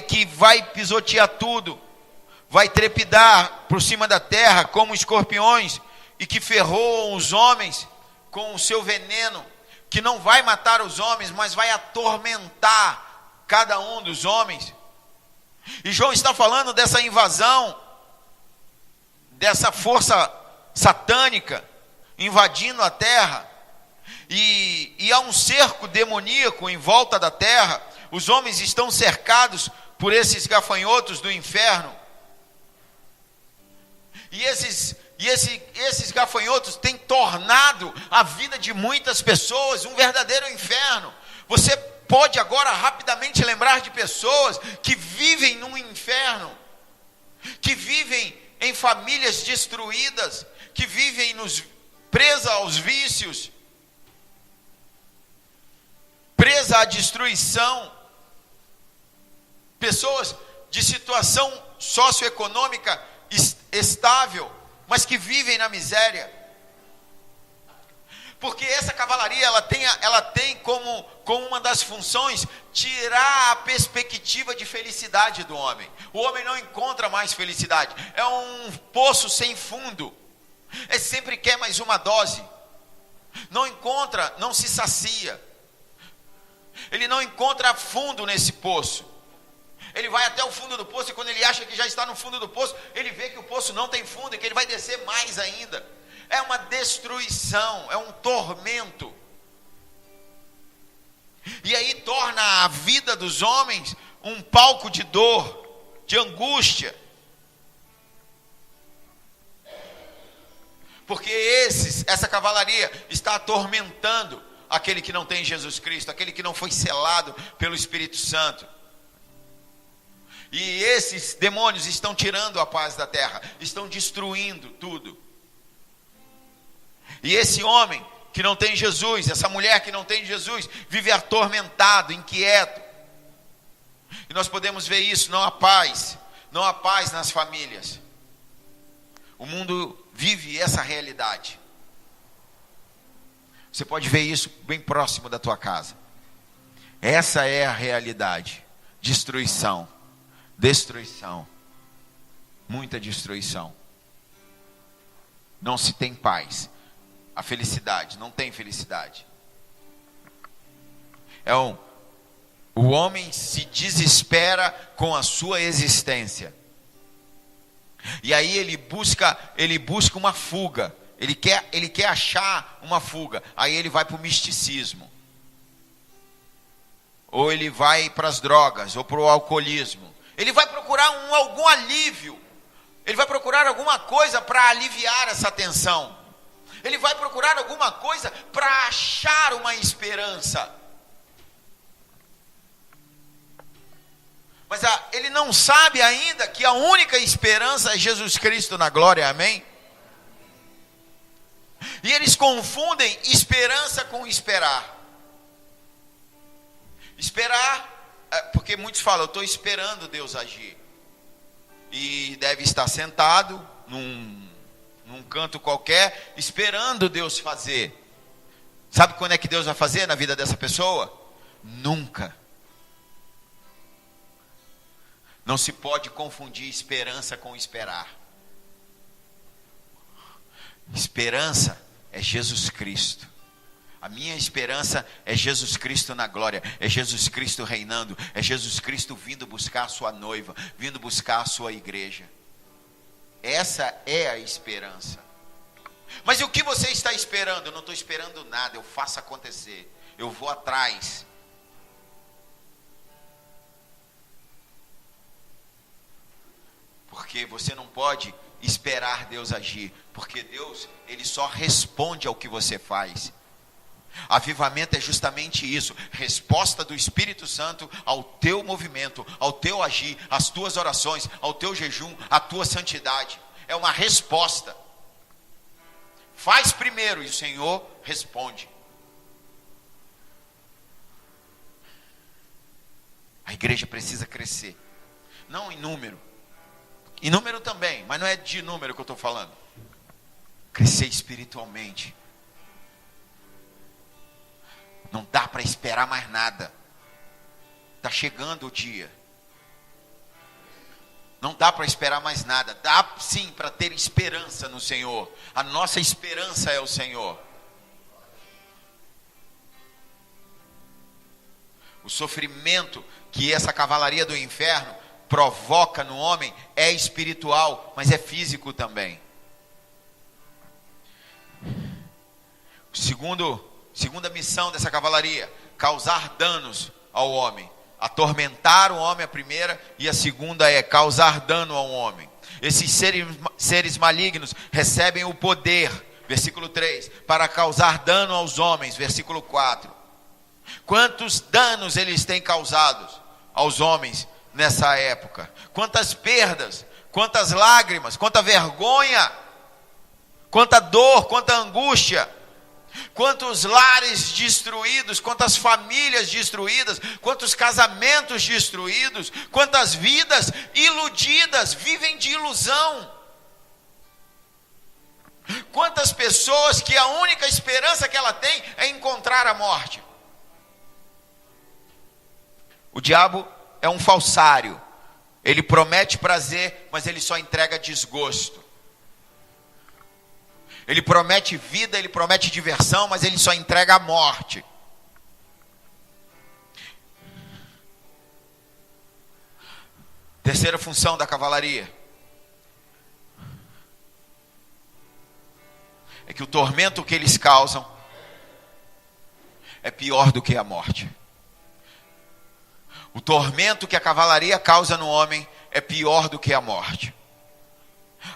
Speaker 1: que vai pisotear tudo, vai trepidar por cima da terra como escorpiões, e que ferroam os homens com o seu veneno, que não vai matar os homens, mas vai atormentar cada um dos homens. E João está falando dessa invasão, dessa força satânica invadindo a terra, e há um cerco demoníaco em volta da terra. Os homens estão cercados por esses gafanhotos do inferno, e esses gafanhotos têm tornado a vida de muitas pessoas um verdadeiro inferno. Você pode agora rapidamente lembrar de pessoas que vivem num inferno, que vivem em famílias destruídas, que vivem presas aos vícios, presa à destruição. Pessoas de situação socioeconômica estável, mas que vivem na miséria. Porque essa cavalaria, ela tem como uma das funções tirar a perspectiva de felicidade do homem. O homem não encontra mais felicidade. É um poço sem fundo. Ele sempre quer mais uma dose. Não encontra, não se sacia. Ele não encontra fundo nesse poço. Ele vai até o fundo do poço e quando ele acha que já está no fundo do poço, ele vê que o poço não tem fundo e que ele vai descer mais ainda. É uma destruição, é um tormento. E aí torna a vida dos homens um palco de dor, de angústia. Porque essa cavalaria está atormentando aquele que não tem Jesus Cristo, aquele que não foi selado pelo Espírito Santo. E esses demônios estão tirando a paz da terra, estão destruindo tudo. E esse homem que não tem Jesus, essa mulher que não tem Jesus, vive atormentado, inquieto. E nós podemos ver isso, não há paz nas famílias. O mundo vive essa realidade. Você pode ver isso bem próximo da tua casa. Essa é a realidade. Destruição. Destruição. Muita destruição. Não se tem paz. A felicidade, não tem felicidade. O homem se desespera com a sua existência. E aí ele busca uma fuga. Ele quer achar uma fuga. Aí ele vai para o misticismo. Ou ele vai para as drogas, ou para o alcoolismo. Ele vai procurar algum alívio. Ele vai procurar alguma coisa para aliviar essa tensão. Ele vai procurar alguma coisa para achar uma esperança. Mas ele não sabe ainda que a única esperança é Jesus Cristo na glória, amém? E eles confundem esperança com esperar. Esperar, porque muitos falam, eu estou esperando Deus agir. E deve estar sentado num canto qualquer, esperando Deus fazer. Sabe quando é que Deus vai fazer na vida dessa pessoa? Nunca. Não se pode confundir esperança com esperar. Esperança é Jesus Cristo. A minha esperança é Jesus Cristo na glória, é Jesus Cristo reinando, é Jesus Cristo vindo buscar a sua noiva, vindo buscar a sua igreja. Essa é a esperança. Mas e o que você está esperando? Eu não estou esperando nada, eu faço acontecer, eu vou atrás. Porque você não pode esperar Deus agir, porque Deus, Ele só responde ao que você faz. Avivamento é justamente isso, resposta do Espírito Santo ao teu movimento, ao teu agir, às tuas orações, ao teu jejum, à tua santidade. É uma resposta. Faz primeiro e o Senhor responde. A igreja precisa crescer, não em número. Em número também, mas não é de número que eu estou falando. Crescer espiritualmente. Não dá para esperar mais nada. Está chegando o dia. Não dá para esperar mais nada. Dá sim para ter esperança no Senhor. A nossa esperança é o Senhor. O sofrimento que essa cavalaria do inferno provoca no homem é espiritual, mas é físico também. Segunda missão dessa cavalaria, causar danos ao homem. Atormentar o homem, a primeira, e a segunda é causar dano ao homem. Esses seres malignos recebem o poder, versículo 3, para causar dano aos homens, versículo 4. Quantos danos eles têm causado aos homens nessa época? Quantas perdas, quantas lágrimas, quanta vergonha, quanta dor, quanta angústia. Quantos lares destruídos, quantas famílias destruídas, quantos casamentos destruídos, quantas vidas iludidas, vivem de ilusão. Quantas pessoas que a única esperança que ela tem é encontrar a morte. O diabo é um falsário. Ele promete prazer, mas ele só entrega desgosto. Ele promete vida, ele promete diversão, mas ele só entrega a morte. Terceira função da cavalaria é que o tormento que eles causam é pior do que a morte. O tormento que a cavalaria causa no homem é pior do que a morte.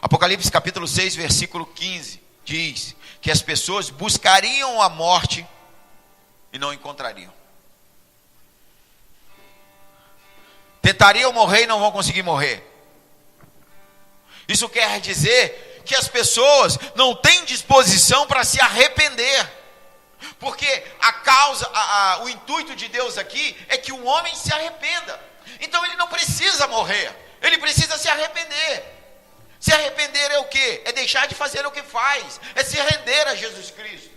Speaker 1: Apocalipse capítulo 6, versículo 15, diz que as pessoas buscariam a morte e não encontrariam. Tentariam morrer e não vão conseguir morrer. Isso quer dizer que as pessoas não têm disposição para se arrepender. Porque o intuito de Deus aqui é que o homem se arrependa. Então ele não precisa morrer, ele precisa se arrepender. Se arrepender é o quê? É deixar de fazer o que faz, é se render a Jesus Cristo.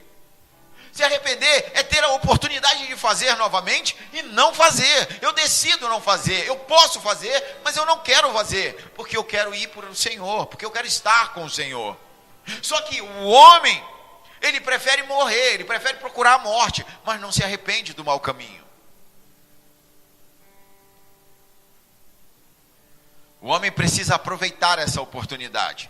Speaker 1: Se arrepender é ter a oportunidade de fazer novamente e não fazer. Eu decido não fazer, eu posso fazer, mas eu não quero fazer, porque eu quero ir para o Senhor, porque eu quero estar com o Senhor. Só que o homem, ele prefere morrer, ele prefere procurar a morte, mas não se arrepende do mau caminho. O homem precisa aproveitar essa oportunidade.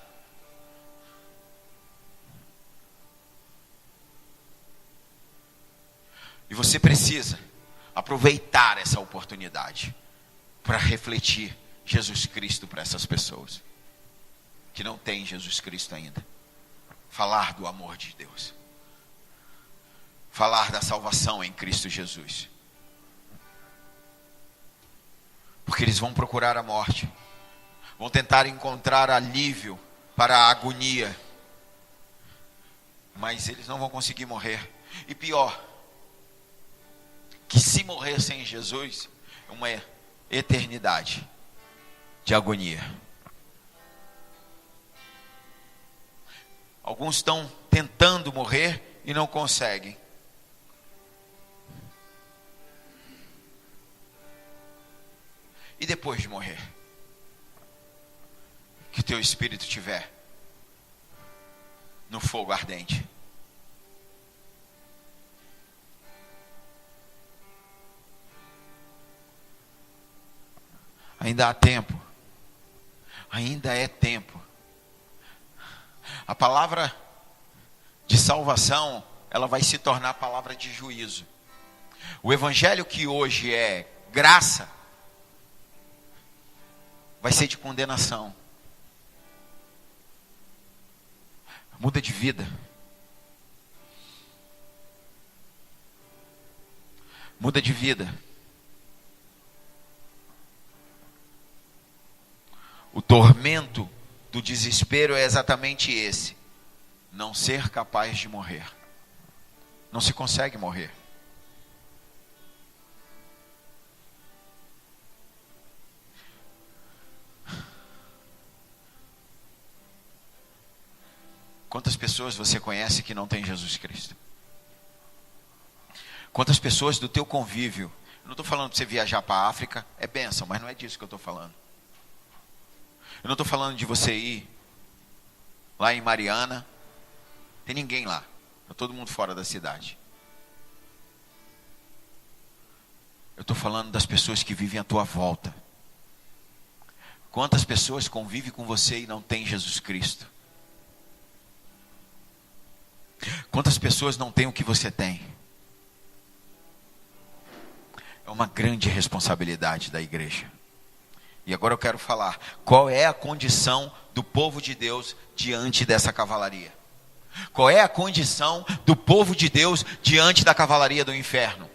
Speaker 1: E você precisa aproveitar essa oportunidade para refletir Jesus Cristo para essas pessoas que não têm Jesus Cristo ainda. Falar do amor de Deus. Falar da salvação em Cristo Jesus. Porque eles vão procurar a morte. Vão tentar encontrar alívio para a agonia. Mas eles não vão conseguir morrer. E pior, que se morrer sem Jesus, é uma eternidade de agonia. Alguns estão tentando morrer e não conseguem. E depois de morrer, que o teu espírito estiver no fogo ardente. Ainda há tempo. Ainda é tempo. A palavra de salvação, ela vai se tornar a palavra de juízo. O evangelho que hoje é graça, vai ser de condenação. Muda de vida. Muda de vida. O tormento do desespero é exatamente esse: não ser capaz de morrer. Não se consegue morrer. Quantas pessoas você conhece que não tem Jesus Cristo? Quantas pessoas do teu convívio? Eu não estou falando de você viajar para a África, é bênção, mas não é disso que eu estou falando. Eu não estou falando de você ir lá em Mariana, tem ninguém lá, está todo mundo fora da cidade. Eu estou falando das pessoas que vivem à tua volta. Quantas pessoas convivem com você e não têm Jesus Cristo? Quantas pessoas não têm o que você tem? É uma grande responsabilidade da igreja. E agora eu quero falar, qual é a condição do povo de Deus diante dessa cavalaria? Qual é a condição do povo de Deus diante da cavalaria do inferno?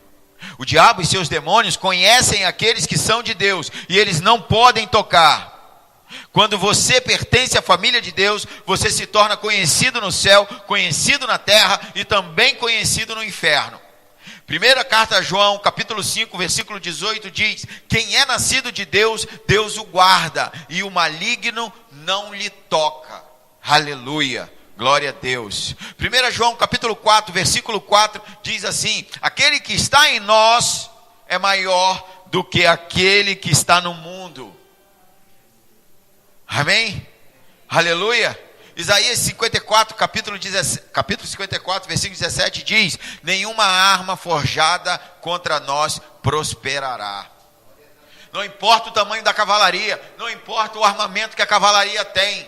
Speaker 1: O diabo e seus demônios conhecem aqueles que são de Deus, e eles não podem tocar. Quando você pertence à família de Deus, você se torna conhecido no céu, conhecido na terra e também conhecido no inferno. Primeira carta a João, capítulo 5, versículo 18 diz: quem é nascido de Deus, Deus o guarda, e o maligno não lhe toca. Aleluia, glória a Deus. 1 João capítulo 4, versículo 4 diz assim: aquele que está em nós é maior do que aquele que está no mundo. Amém? Aleluia. Isaías 54, capítulo 54, versículo 17 diz: nenhuma arma forjada contra nós prosperará. Não importa o tamanho da cavalaria, não importa o armamento que a cavalaria tem.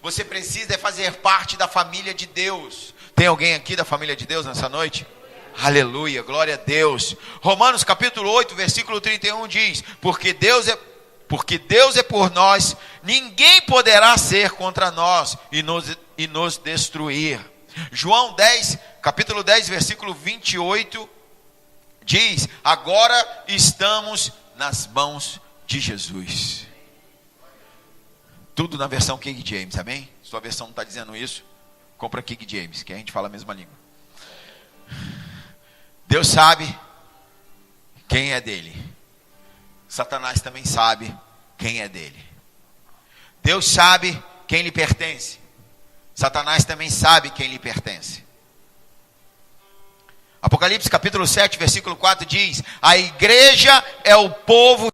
Speaker 1: Você precisa fazer parte da família de Deus. Tem alguém aqui da família de Deus nessa noite? Aleluia, glória a Deus. Romanos capítulo 8, versículo 31 diz: Porque Deus é por nós, ninguém poderá ser contra nós e nos destruir. João 10, capítulo 10, versículo 28 diz: Agora estamos nas mãos de Jesus. Tudo na versão King James, amém? Sua versão não está dizendo isso, compra King James, que a gente fala a mesma língua. Deus sabe quem é dele. Satanás também sabe quem é dele. Deus sabe quem lhe pertence. Satanás também sabe quem lhe pertence. Apocalipse capítulo 7, versículo 4 diz: A igreja é o povo